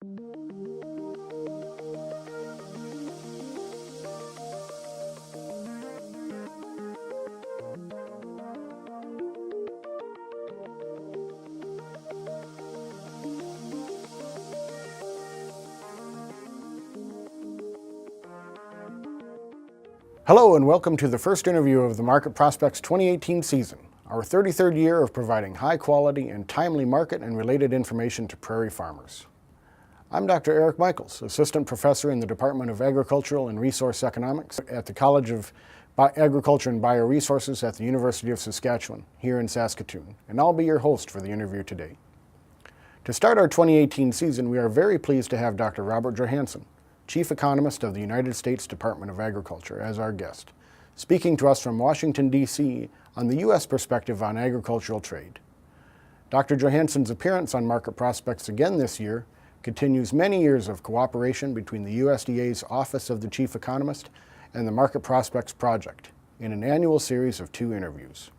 Hello and welcome to the first interview of the Market Prospects 2018 season, our 33rd year of providing high quality and timely market and related information to prairie farmers. I'm Dr. Eric Michaels, Assistant Professor in the Department of Agricultural and Resource Economics at the College of Agriculture and Bioresources at the University of Saskatchewan, here in Saskatoon, and I'll be your host for the interview today. To start our 2018 season, we are very pleased to have Dr. Robert Johansson, Chief Economist of the United States Department of Agriculture, as our guest, speaking to us from Washington, D.C. on the U.S. perspective on agricultural trade. Dr. Johansson's appearance on Market Prospects again this year continues many years of cooperation between the USDA's Office of the Chief Economist and the Market Prospects Project in an annual series of 2 interviews.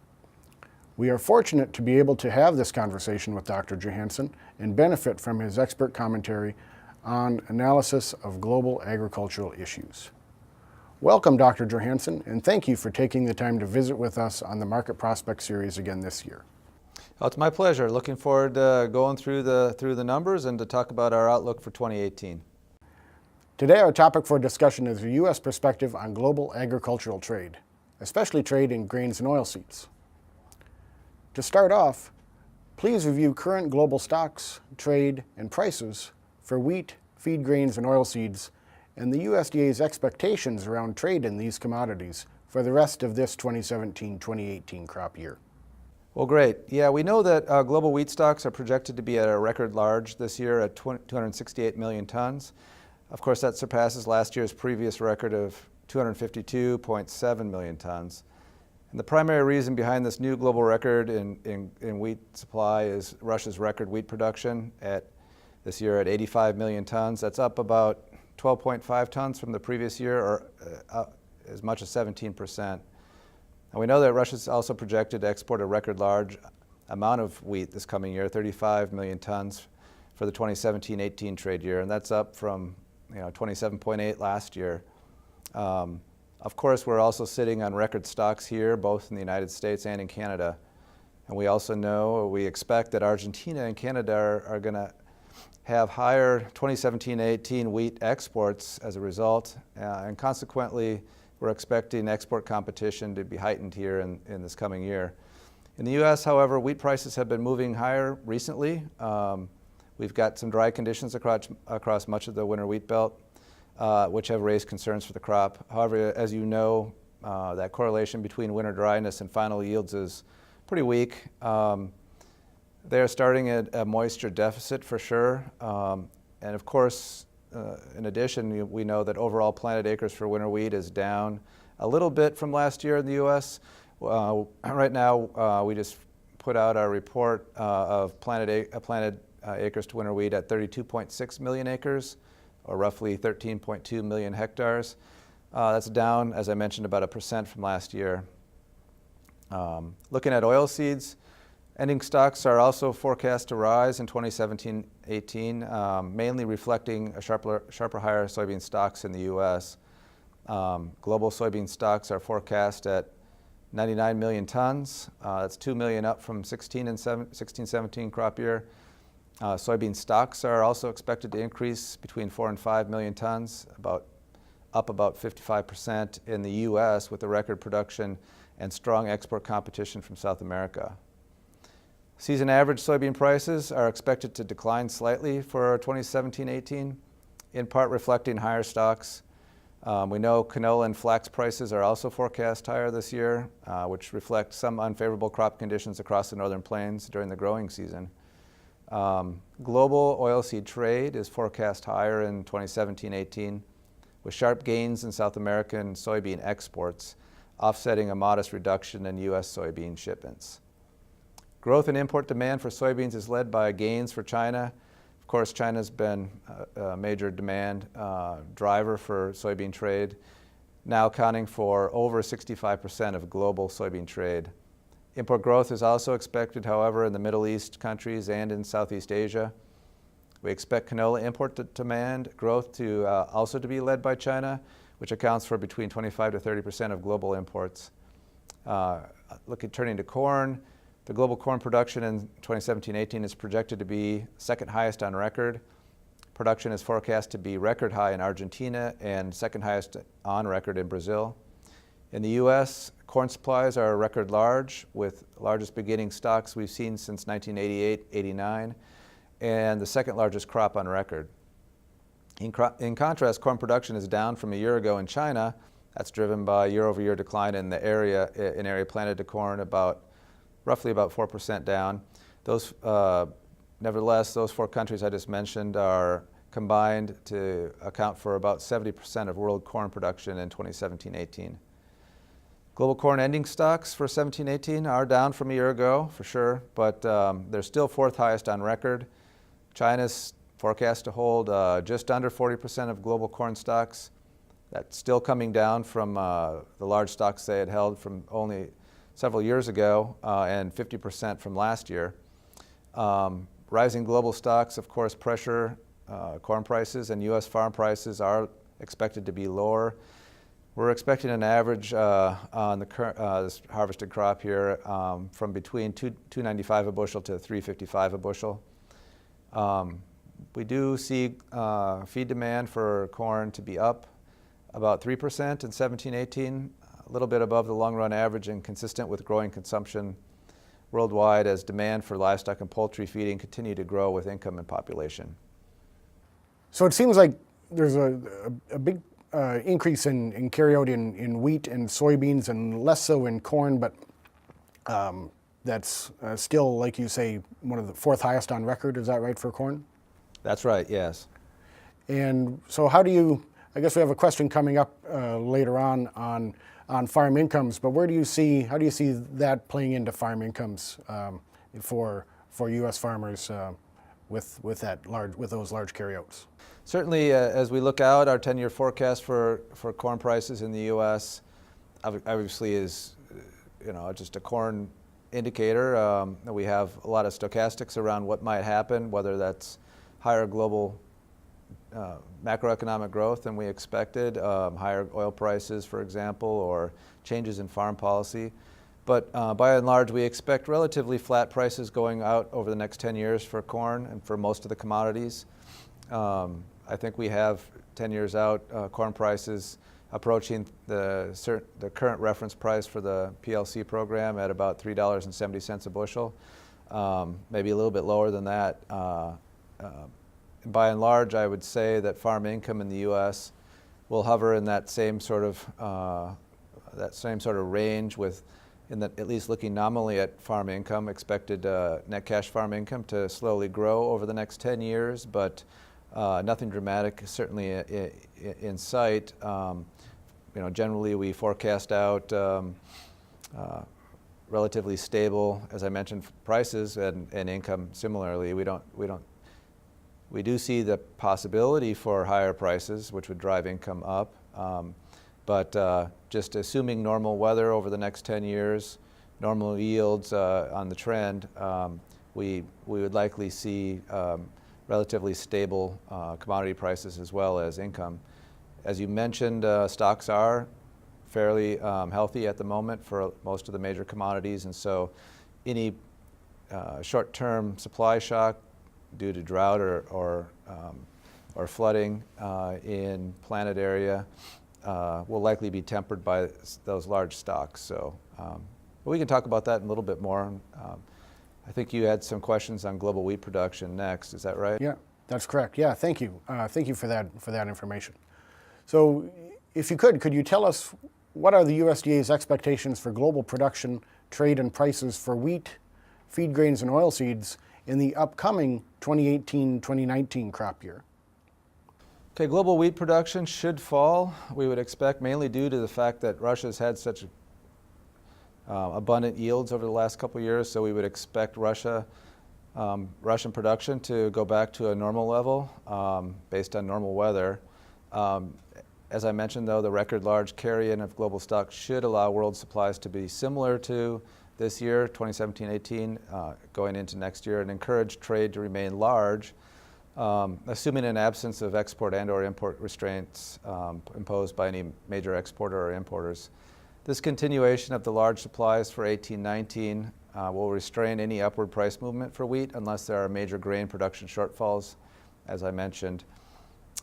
We are fortunate to be able to have this conversation with Dr. Johansson and benefit from his expert commentary on analysis of global agricultural issues. Welcome, Dr. Johansson, and thank you for taking the time to visit with us on the Market Prospect series again this year. Well, it's my pleasure. Looking forward to going through the numbers and to talk about our outlook for 2018. Today, our topic for discussion is the U.S. perspective on global agricultural trade, especially trade in grains and oilseeds. To start off, please review current global stocks, trade, and prices for wheat, feed grains, and oilseeds, and the USDA's expectations around trade in these commodities for the rest of this 2017-2018 crop year. Well, great. Yeah, we know that global wheat stocks are projected to be at a record large this year at 268 million tons. Of course, that surpasses last year's previous record of 252.7 million tons. And the primary reason behind this new global record in wheat supply is Russia's record wheat production this year at 85 million tons. That's up about 12.5 tons from the previous year, or as much as 17%. And we know that Russia's also projected to export a record large amount of wheat this coming year, 35 million tons for the 2017-18 trade year, and that's up from 27.8 last year. Of course, we're also sitting on record stocks here, both in the United States and in Canada. And we also know, or we expect, that Argentina and Canada are going to have higher 2017-18 wheat exports as a result, and consequently, we're expecting export competition to be heightened here in this coming year. In the U.S., however, wheat prices have been moving higher recently. We've got some dry conditions across much of the winter wheat belt, which have raised concerns for the crop. However, as you know, that correlation between winter dryness and final yields is pretty weak. They're starting at a moisture deficit for sure. And of course, in addition, we know that overall planted acres for winter wheat is down a little bit from last year in the U.S. Right now, we just put out our report of planted acres to winter wheat at 32.6 million acres, or roughly 13.2 million hectares. That's down, as I mentioned, about 1% from last year. Looking at oilseeds, ending stocks are also forecast to rise in 2017-18, mainly reflecting a sharper higher soybean stocks in the U.S. Global soybean stocks are forecast at 99 million tons. That's 2 million up from 16-17 crop year. Soybean stocks are also expected to increase between 4 and 5 million tons, up about 55% in the U.S. with the record production and strong export competition from South America. Season average soybean prices are expected to decline slightly for 2017-18, in part reflecting higher stocks. We know canola and flax prices are also forecast higher this year, which reflect some unfavorable crop conditions across the northern plains during the growing season. Global oilseed trade is forecast higher in 2017-18, with sharp gains in South American soybean exports, offsetting a modest reduction in U.S. soybean shipments. Growth in import demand for soybeans is led by gains for China. Of course, China's been a major demand driver for soybean trade, now accounting for over 65% of global soybean trade. Import growth is also expected, however, in the Middle East countries and in Southeast Asia. We expect canola import demand growth to also to be led by China, which accounts for between 25 to 30% of global imports. Turning to corn, the global corn production in 2017-18 is projected to be second highest on record. Production is forecast to be record high in Argentina and second highest on record in Brazil. In the U.S., corn supplies are record large, with largest beginning stocks we've seen since 1988-89, and the second largest crop on record. In contrast, corn production is down from a year ago in China. That's driven by year-over-year decline in the area planted to corn, roughly about 4% down. Nevertheless, those four countries I just mentioned are combined to account for about 70% of world corn production in 2017-18. Global corn ending stocks for 17-18 are down from a year ago, for sure, but they're still fourth highest on record. China's forecast to hold just under 40% of global corn stocks. That's still coming down from the large stocks they had held from only several years ago and 50% from last year. Rising global stocks, of course, pressure corn prices, and U.S. farm prices are expected to be lower. We're expecting an average on the current this harvested crop here from between $2.95 a bushel to $3.55 a bushel. We do see feed demand for corn to be up about 3% in 17-18, a little bit above the long-run average and consistent with growing consumption worldwide as demand for livestock and poultry feeding continue to grow with income and population. So it seems like there's a big increase in carryout in wheat and soybeans and less so in corn, but that's still, like you say, one of the fourth highest on record. Is that right for corn? That's right, yes. And so how do you, I guess we have a question coming up later on farm incomes, but how do you see that playing into farm incomes for U.S. farmers with those large carryouts? Certainly, as we look out, our 10-year forecast for corn prices in the U.S. obviously is, just a corn indicator. We have a lot of stochastics around what might happen, whether that's higher global macroeconomic growth than we expected, higher oil prices, for example, or changes in farm policy. But by and large, we expect relatively flat prices going out over the next 10 years for corn and for most of the commodities. I think we have 10 years out corn prices approaching the current reference price for the PLC program at about $3.70 a bushel, maybe a little bit lower than that. By and large, I would say that farm income in the U.S. will hover in that same sort of range, with, at least looking nominally at farm income, expected net cash farm income to slowly grow over the next 10 years, but nothing dramatic certainly in sight. Generally we forecast out relatively stable, as I mentioned, prices and income similarly. We do see the possibility for higher prices, which would drive income up, but just assuming normal weather over the next 10 years, normal yields on the trend, we would likely see relatively stable commodity prices as well as income. As you mentioned, stocks are fairly healthy at the moment for most of the major commodities, and so any short-term supply shock due to drought or flooding in planted area will likely be tempered by those large stocks. So we can talk about that in a little bit more. I think you had some questions on global wheat production next. Is that right? Yeah, that's correct. Yeah, thank you. Thank you for that information. So if you could you tell us what are the USDA's expectations for global production, trade, and prices for wheat, feed grains, and oilseeds in the upcoming 2018-2019 crop year? Okay, global wheat production should fall, we would expect, mainly due to the fact that Russia's had such abundant yields over the last couple of years, so we would expect Russian production to go back to a normal level based on normal weather. As I mentioned, though, the record large carry-in of global stocks should allow world supplies to be similar to this year, 2017-18, going into next year, and encourage trade to remain large, assuming an absence of export and or import restraints imposed by any major exporter or importers. This continuation of the large supplies for 18-19 will restrain any upward price movement for wheat unless there are major grain production shortfalls, as I mentioned.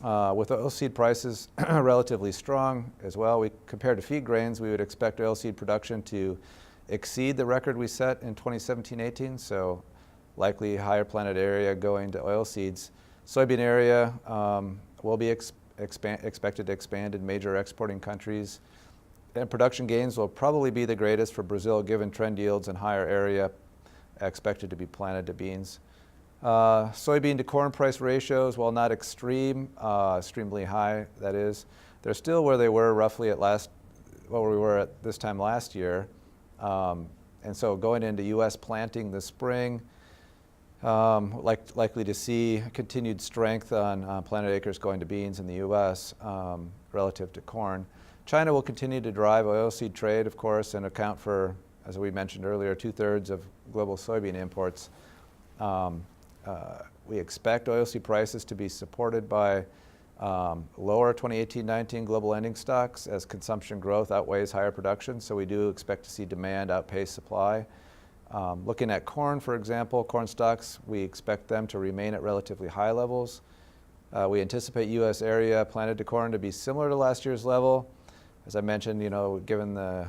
With oilseed prices relatively strong as well, compared to feed grains, we would expect oilseed production to exceed the record we set in 2017-18, so likely higher planted area going to oilseeds. Soybean area will be expected to expand in major exporting countries, and production gains will probably be the greatest for Brazil given trend yields and higher area expected to be planted to beans. Soybean to corn price ratios, while not extremely high, that is, they're still where they were roughly we were at this time last year. And so going into U.S. planting this spring, likely to see continued strength on planted acres going to beans in the U.S. Relative to corn. China will continue to drive oilseed trade, of course, and account for, as we mentioned earlier, 2/3 of global soybean imports. We expect oilseed prices to be supported by lower 2018-19 global ending stocks as consumption growth outweighs higher production, so we do expect to see demand outpace supply. Looking at corn, for example, corn stocks, we expect them to remain at relatively high levels. We anticipate U.S. area planted to corn to be similar to last year's level. As I mentioned, given the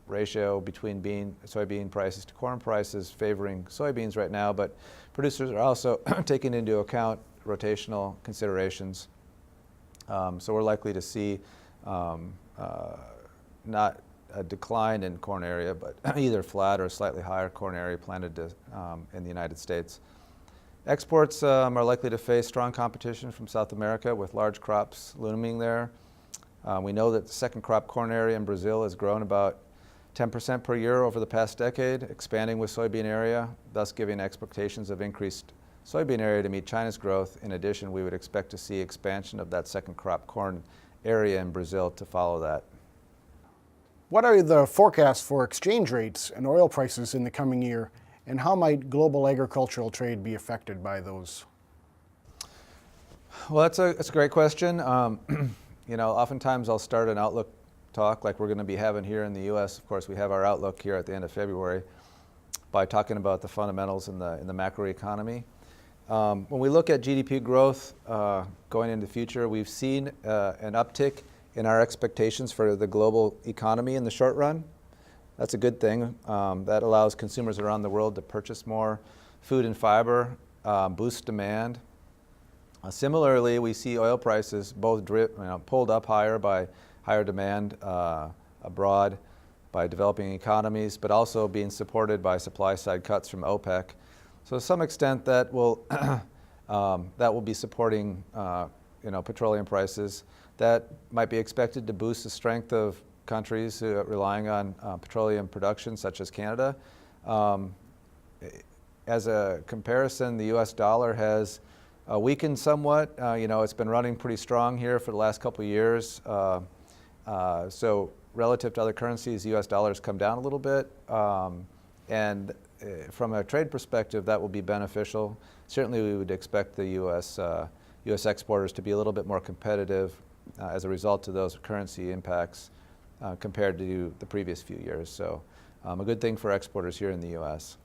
ratio between soybean prices to corn prices favoring soybeans right now, but producers are also taking into account rotational considerations. So we're likely to see not a decline in corn area, but either flat or slightly higher corn area planted in the United States. Exports are likely to face strong competition from South America with large crops looming there. We know that the second crop corn area in Brazil has grown about 10% per year over the past decade, expanding with soybean area, thus giving expectations of increased soybean area to meet China's growth. In addition, we would expect to see expansion of that second crop corn area in Brazil to follow that. What are the forecasts for exchange rates and oil prices in the coming year, and how might global agricultural trade be affected by those? Well, that's a great question. Oftentimes I'll start an outlook talk like we're going to be having here in the U.S. Of course, we have our outlook here at the end of February by talking about the fundamentals in the macroeconomy. When we look at GDP growth going into the future, we've seen an uptick in our expectations for the global economy in the short run. That's a good thing. That allows consumers around the world to purchase more food and fiber, boost demand. Similarly, we see oil prices both pulled up higher by higher demand abroad by developing economies, but also being supported by supply-side cuts from OPEC. So to some extent, that will be supporting petroleum prices. That might be expected to boost the strength of countries relying on petroleum production, such as Canada. As a comparison, the U.S. dollar has weakened somewhat. It's been running pretty strong here for the last couple of years. So relative to other currencies, the U.S. dollar has come down a little bit. And from a trade perspective, that will be beneficial. Certainly, we would expect the U.S. exporters to be a little bit more competitive as a result of those currency impacts compared to the previous few years. So a good thing for exporters here in the U.S.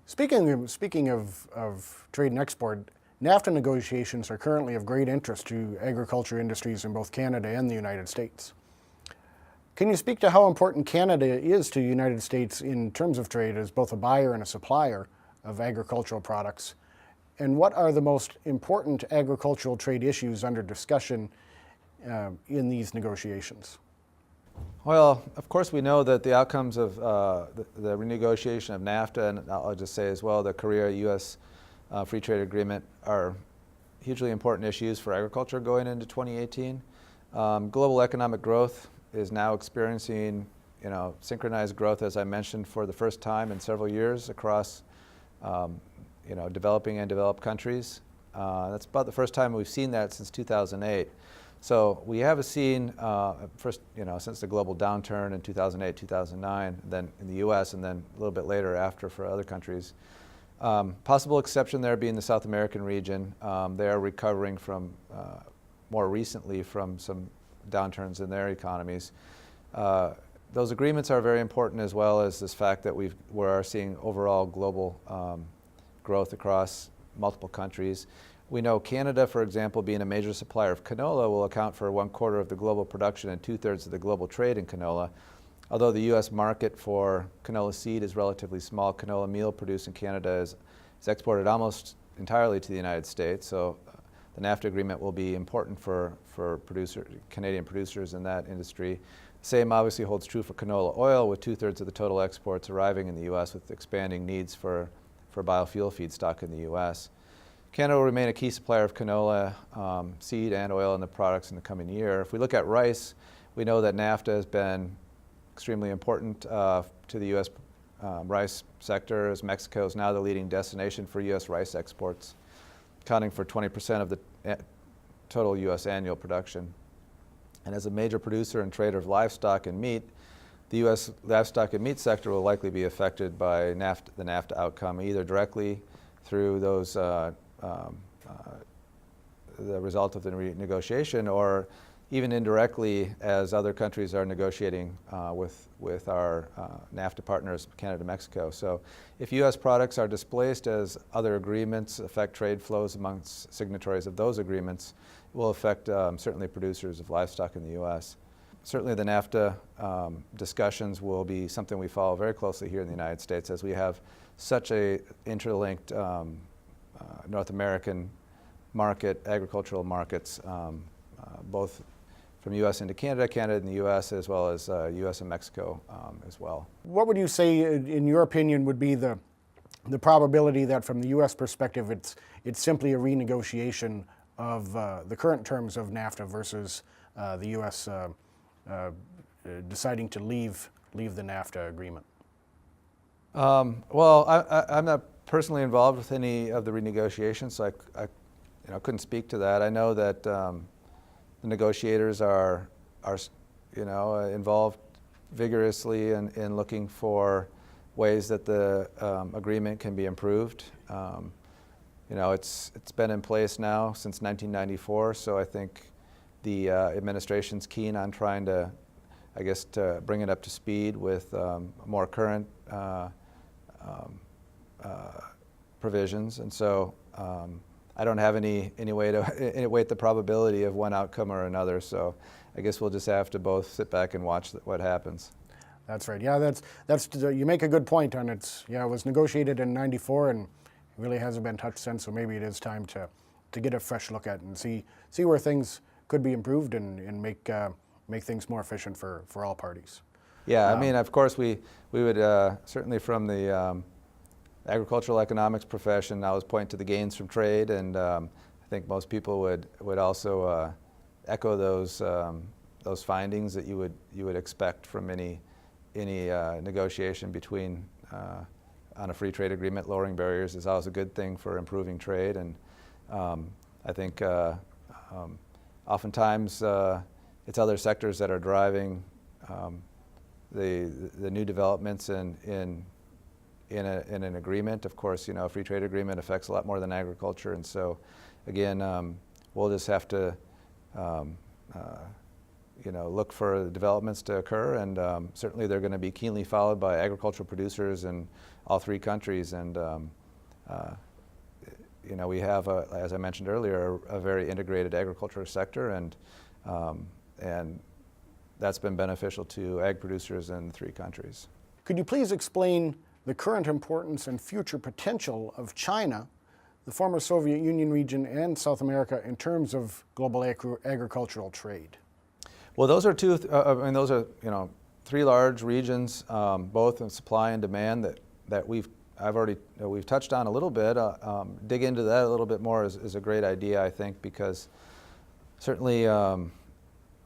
Speaking of trade and export, NAFTA negotiations are currently of great interest to agriculture industries in both Canada and the United States. Can you speak to how important Canada is to the United States in terms of trade as both a buyer and a supplier of agricultural products? And what are the most important agricultural trade issues under discussion in these negotiations? Well, of course, we know that the outcomes of the renegotiation of NAFTA, and I'll just say as well, the Korea-U.S. Free Trade Agreement are hugely important issues for agriculture going into 2018. Global economic growth is now experiencing, synchronized growth, as I mentioned, for the first time in several years across, developing and developed countries. That's about the first time we've seen that since 2008. So we have seen first, since the global downturn in 2008, 2009, then in the U.S., and then a little bit later after for other countries. Possible exception there being the South American region. They are recovering from, more recently, from some downturns in their economies. Those agreements are very important, as well as this fact that we are seeing overall global growth across multiple countries. We know Canada, for example, being a major supplier of canola, will account for 1/4 of the global production and 2/3 of the global trade in canola. Although the U.S. market for canola seed is relatively small, canola meal produced in Canada is exported almost entirely to the United States. So the NAFTA agreement will be important for Canadian producers in that industry. Same obviously holds true for canola oil, with 2/3 of the total exports arriving in the U.S., with expanding needs for biofuel feedstock in the U.S. Canada will remain a key supplier of canola seed and oil and the products in the coming year. If we look at rice, we know that NAFTA has been extremely important to the U.S. Rice sector, as Mexico is now the leading destination for U.S. rice exports, accounting for 20% of the total U.S. annual production. And as a major producer and trader of livestock and meat, the U.S. livestock and meat sector will likely be affected by the NAFTA outcome, either directly through those the result of the renegotiation, or even indirectly as other countries are negotiating with our NAFTA partners, Canada and Mexico. So if U.S. products are displaced as other agreements affect trade flows amongst signatories of those agreements, it will affect certainly producers of livestock in the U.S. Certainly the NAFTA discussions will be something we follow very closely here in the United States, as we have such a interlinked North American market, agricultural markets, both from U.S. into Canada, Canada and the U.S., as well as U.S. and Mexico as well. What would you say, in your opinion, would be the probability that from the U.S. perspective it's simply a renegotiation of the current terms of NAFTA versus the U.S. Deciding to leave the NAFTA agreement? Well, I'm not personally involved with any of the renegotiations, so I couldn't speak to that. I know that the negotiators are involved vigorously in looking for ways that the agreement can be improved. It's been in place now since 1994, so I think the administration's keen on trying to, to bring it up to speed with more current provisions, and so I don't have any way to weight the probability of one outcome or another. So I guess we'll just have to both sit back and watch what happens. That's right. Yeah, that's you make a good point on it. Yeah, it was negotiated in '94 and really hasn't been touched since. So maybe it is time to get a fresh look at it and see where things could be improved and make things more efficient for all parties. Yeah, I mean, of course, we would certainly, from the agricultural economics profession, I always point to the gains from trade, and I think most people would also echo those findings that you would expect from any negotiation between on a free trade agreement. Lowering barriers is always a good thing for improving trade, and I think oftentimes it's other sectors that are driving the new developments in an agreement. Of course, a free trade agreement affects a lot more than agriculture, and so again, we'll just have to look for the developments to occur, and certainly they're going to be keenly followed by agricultural producers in all three countries. And we have, as I mentioned earlier, a very integrated agricultural sector, and that's been beneficial to ag producers in the three countries. Could you please explain the current importance and future potential of China, the former Soviet Union region, and South America in terms of global agricultural trade? Well, those are three large regions, both in supply and demand, that we've touched on a little bit. Dig into that a little bit more is a great idea, I think, because certainly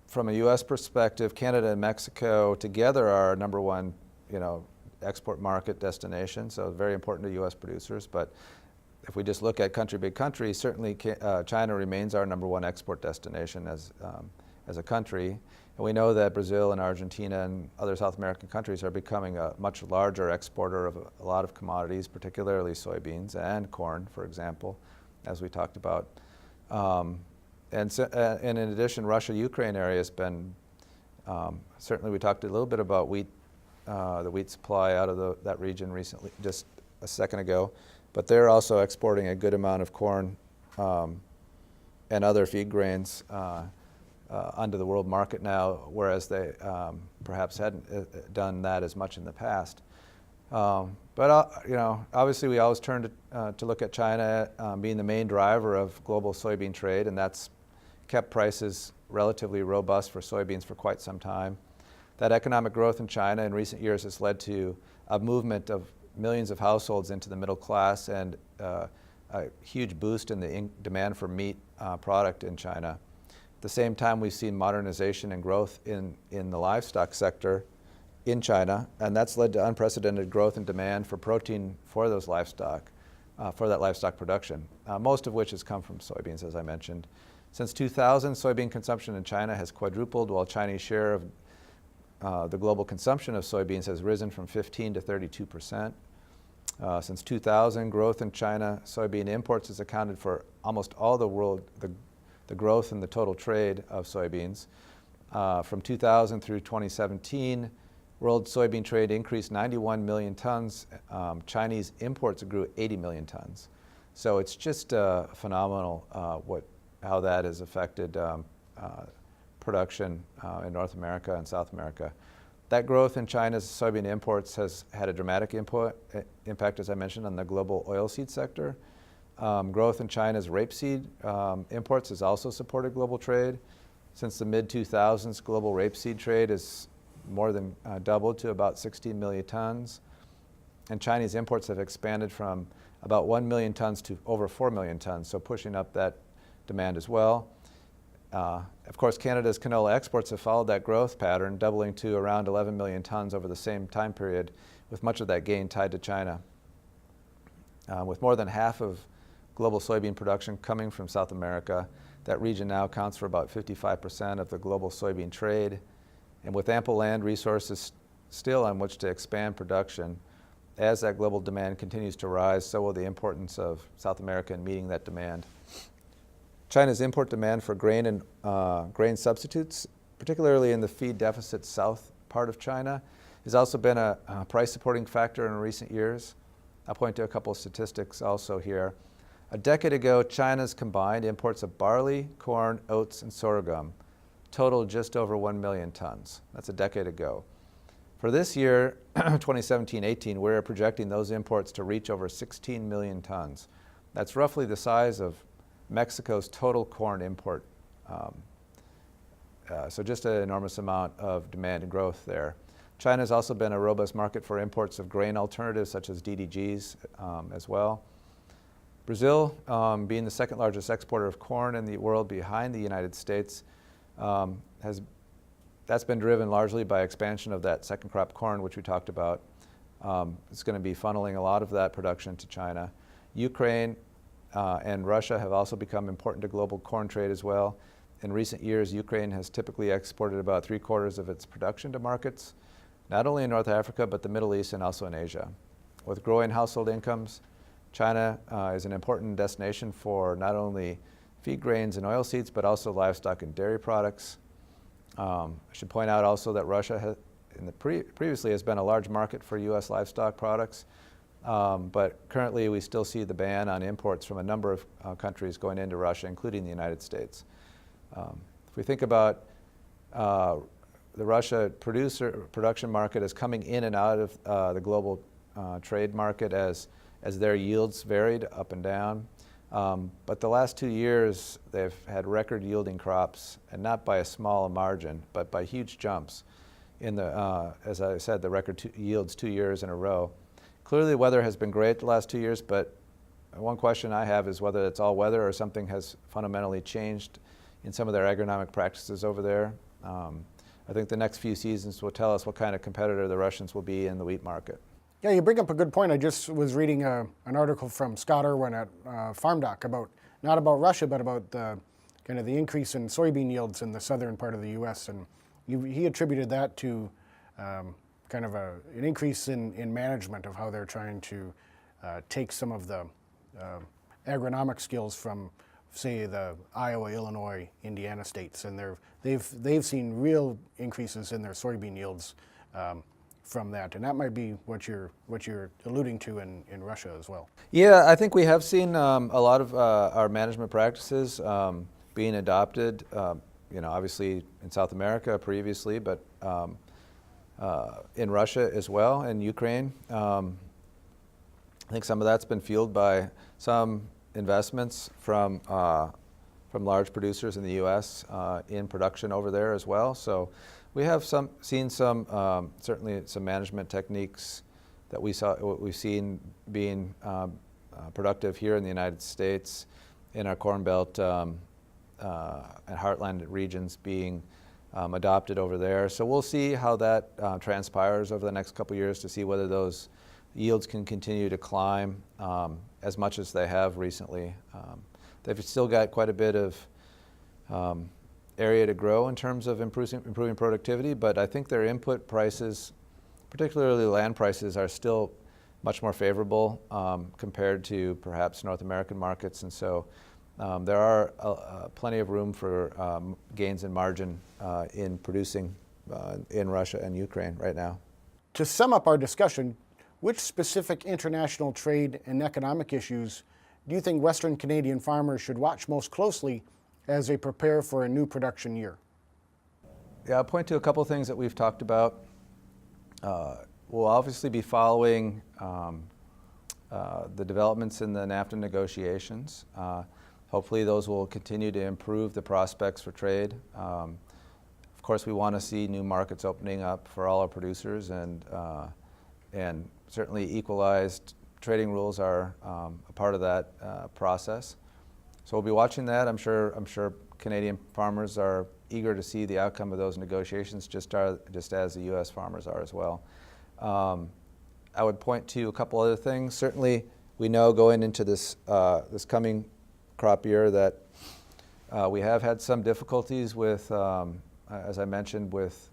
from a U.S. perspective, Canada and Mexico together are our number one, export market destination, so very important to U.S. producers. But if we just look at country by country, certainly China remains our number one export destination, as as a country. And we know that Brazil and Argentina and other South American countries are becoming a much larger exporter of a lot of commodities, particularly soybeans and corn, for example, as we talked about. And in addition, Russia-Ukraine area has been, certainly we talked a little bit about wheat, the wheat supply out of that region recently, just a second ago, but they're also exporting a good amount of corn and other feed grains onto the world market now, whereas they perhaps hadn't done that as much in the past. But obviously we always turn to look at China being the main driver of global soybean trade, and that's kept prices relatively robust for soybeans for quite some time. That economic growth in China in recent years has led to a movement of millions of households into the middle class and a huge boost in the demand for meat product in China. At the same time, we've seen modernization and growth in the livestock sector in China, and that's led to unprecedented growth in demand for protein for those livestock, for that livestock production, most of which has come from soybeans, as I mentioned. Since 2000, soybean consumption in China has quadrupled, while Chinese share of the global consumption of soybeans has risen from 15 to 32%. Since 2000, growth in China soybean imports has accounted for almost all the growth in the total trade of soybeans. From 2000 through 2017, world soybean trade increased 91 million tons. Chinese imports grew 80 million tons. So it's just phenomenal how that has affected production in North America and South America. That growth in China's soybean imports has had a dramatic impact, as I mentioned, on the global oilseed sector. Growth in China's rapeseed imports has also supported global trade. Since the mid-2000s, global rapeseed trade has more than doubled to about 16 million tons. And Chinese imports have expanded from about 1 million tons to over 4 million tons, so pushing up that demand as well. Of course, Canada's canola exports have followed that growth pattern, doubling to around 11 million tons over the same time period, with much of that gain tied to China. With more than half of global soybean production coming from South America, that region now accounts for about 55% of the global soybean trade. And with ample land resources still on which to expand production, as that global demand continues to rise, so will the importance of South America in meeting that demand. China's import demand for grain and grain substitutes, particularly in the feed deficit south part of China, has also been a price supporting factor in recent years. I'll point to a couple of statistics also here. A decade ago, China's combined imports of barley, corn, oats, and sorghum totaled just over 1 million tons. That's a decade ago. For this year, 2017-18, we're projecting those imports to reach over 16 million tons. That's roughly the size of Mexico's total corn import. So just an enormous amount of demand and growth there. China has also been a robust market for imports of grain alternatives such as DDGs as well. Brazil, being the second largest exporter of corn in the world behind the United States, that's been driven largely by expansion of that second crop corn, which we talked about. It's going to be funneling a lot of that production to China. Ukraine and Russia have also become important to global corn trade as well. In recent years, Ukraine has typically exported about 3/4 of its production to markets, not only in North Africa, but the Middle East and also in Asia. With growing household incomes, China is an important destination for not only feed grains and oilseeds, but also livestock and dairy products. I should point out also that Russia previously has been a large market for U.S. livestock products, but currently we still see the ban on imports from a number of countries going into Russia, including the United States. If we think about the Russia production market as coming in and out of the global trade market as their yields varied up and down. But the last 2 years, they've had record yielding crops, and not by a small margin, but by huge jumps in the, as I said, the record yields 2 years in a row. Clearly, the weather has been great the last 2 years, but one question I have is whether it's all weather or something has fundamentally changed in some of their agronomic practices over there. I think the next few seasons will tell us what kind of competitor the Russians will be in the wheat market. Yeah, you bring up a good point. I just was reading an article from Scott Irwin at Farm Doc about, not about Russia, but about the kind of the increase in soybean yields in the southern part of the U.S., and he attributed that to kind of an increase in management of how they're trying to take some of the agronomic skills from, say, the Iowa, Illinois, Indiana states, and they've seen real increases in their soybean yields from that, and that might be what you're alluding to in Russia as well. Yeah, I think we have seen a lot of our management practices being adopted. Obviously in South America previously, but in Russia as well, and Ukraine. I think some of that's been fueled by some investments from large producers in the U.S. In production over there as well. So we have seen some certainly some management techniques that we've seen being productive here in the United States, in our Corn Belt and Heartland regions being adopted over there. So we'll see how that transpires over the next couple of years to see whether those yields can continue to climb as much as they have recently. They've still got quite a bit of area to grow in terms of improving productivity, but I think their input prices, particularly land prices, are still much more favorable compared to perhaps North American markets, and so there are plenty of room for gains in margin in producing in Russia and Ukraine right now. To sum up our discussion, which specific international trade and economic issues do you think Western Canadian farmers should watch most closely as they prepare for a new production year? Yeah, I'll point to a couple of things that we've talked about. We'll obviously be following the developments in the NAFTA negotiations. Hopefully those will continue to improve the prospects for trade. Of course, we want to see new markets opening up for all our producers, and certainly equalized trading rules are a part of that process. So we'll be watching that. I'm sure Canadian farmers are eager to see the outcome of those negotiations, just as the U.S. farmers are as well. I would point to a couple other things. Certainly, we know going into this coming crop year that we have had some difficulties with, as I mentioned, with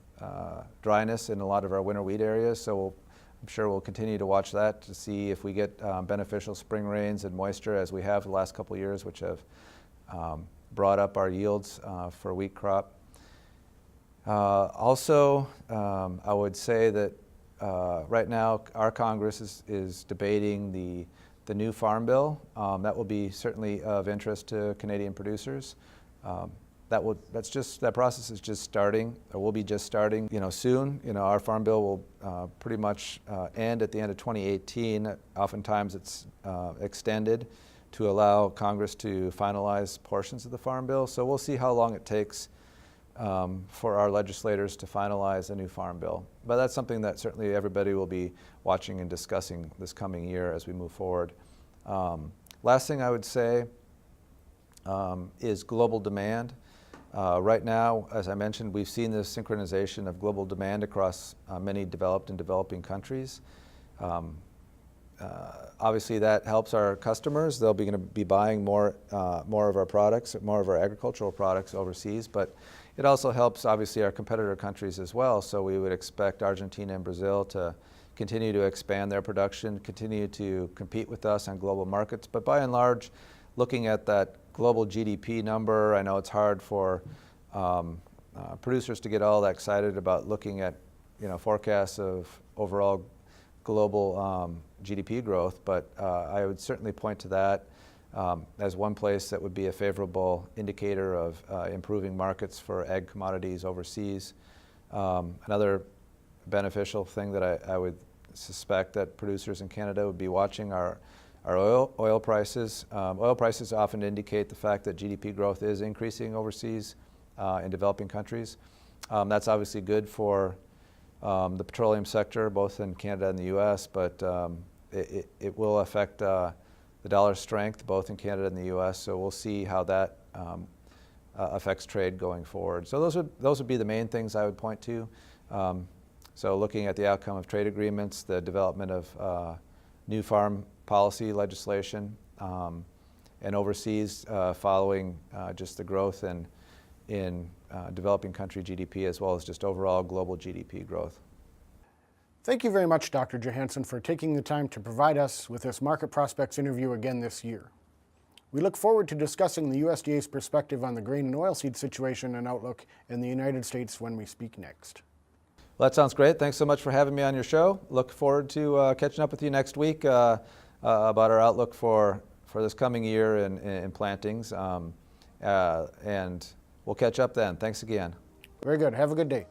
dryness in a lot of our winter wheat areas. So I'm sure we'll continue to watch that to see if we get beneficial spring rains and moisture as we have the last couple of years, which have brought up our yields for wheat crop. Also, I would say that right now our Congress is debating the new Farm Bill. That will be certainly of interest to Canadian producers. That process is just starting, or will be just starting, soon. Our Farm Bill will pretty much end at the end of 2018. Oftentimes it's extended to allow Congress to finalize portions of the Farm Bill. So we'll see how long it takes for our legislators to finalize a new Farm Bill. But that's something that certainly everybody will be watching and discussing this coming year as we move forward. Last thing I would say is global demand. Right now, as I mentioned, we've seen this synchronization of global demand across many developed and developing countries. Obviously, that helps our customers. They'll be going to be buying more of our products, more of our agricultural products overseas, but it also helps, obviously, our competitor countries as well. So we would expect Argentina and Brazil to continue to expand their production, continue to compete with us on global markets. But by and large, looking at that global GDP number, I know it's hard for producers to get all that excited about looking at forecasts of overall global GDP growth, but I would certainly point to that as one place that would be a favorable indicator of improving markets for ag commodities overseas. Another beneficial thing that I would suspect that producers in Canada would be watching are oil prices. Oil prices often indicate the fact that GDP growth is increasing overseas in developing countries. That's obviously good for the petroleum sector, both in Canada and the U.S., but it will affect the dollar's strength, both in Canada and the U.S., so we'll see how that affects trade going forward. So those would be the main things I would point to. So looking at the outcome of trade agreements, the development of new farm policy legislation, and overseas following just the growth in developing country GDP as well as just overall global GDP growth. Thank you very much, Dr. Johansson, for taking the time to provide us with this Market Prospects interview again this year. We look forward to discussing the USDA's perspective on the grain and oilseed situation and outlook in the United States when we speak next. Well, that sounds great. Thanks so much for having me on your show. Look forward to catching up with you next week about our outlook for this coming year in plantings. And we'll catch up then. Thanks again. Very good. Have a good day.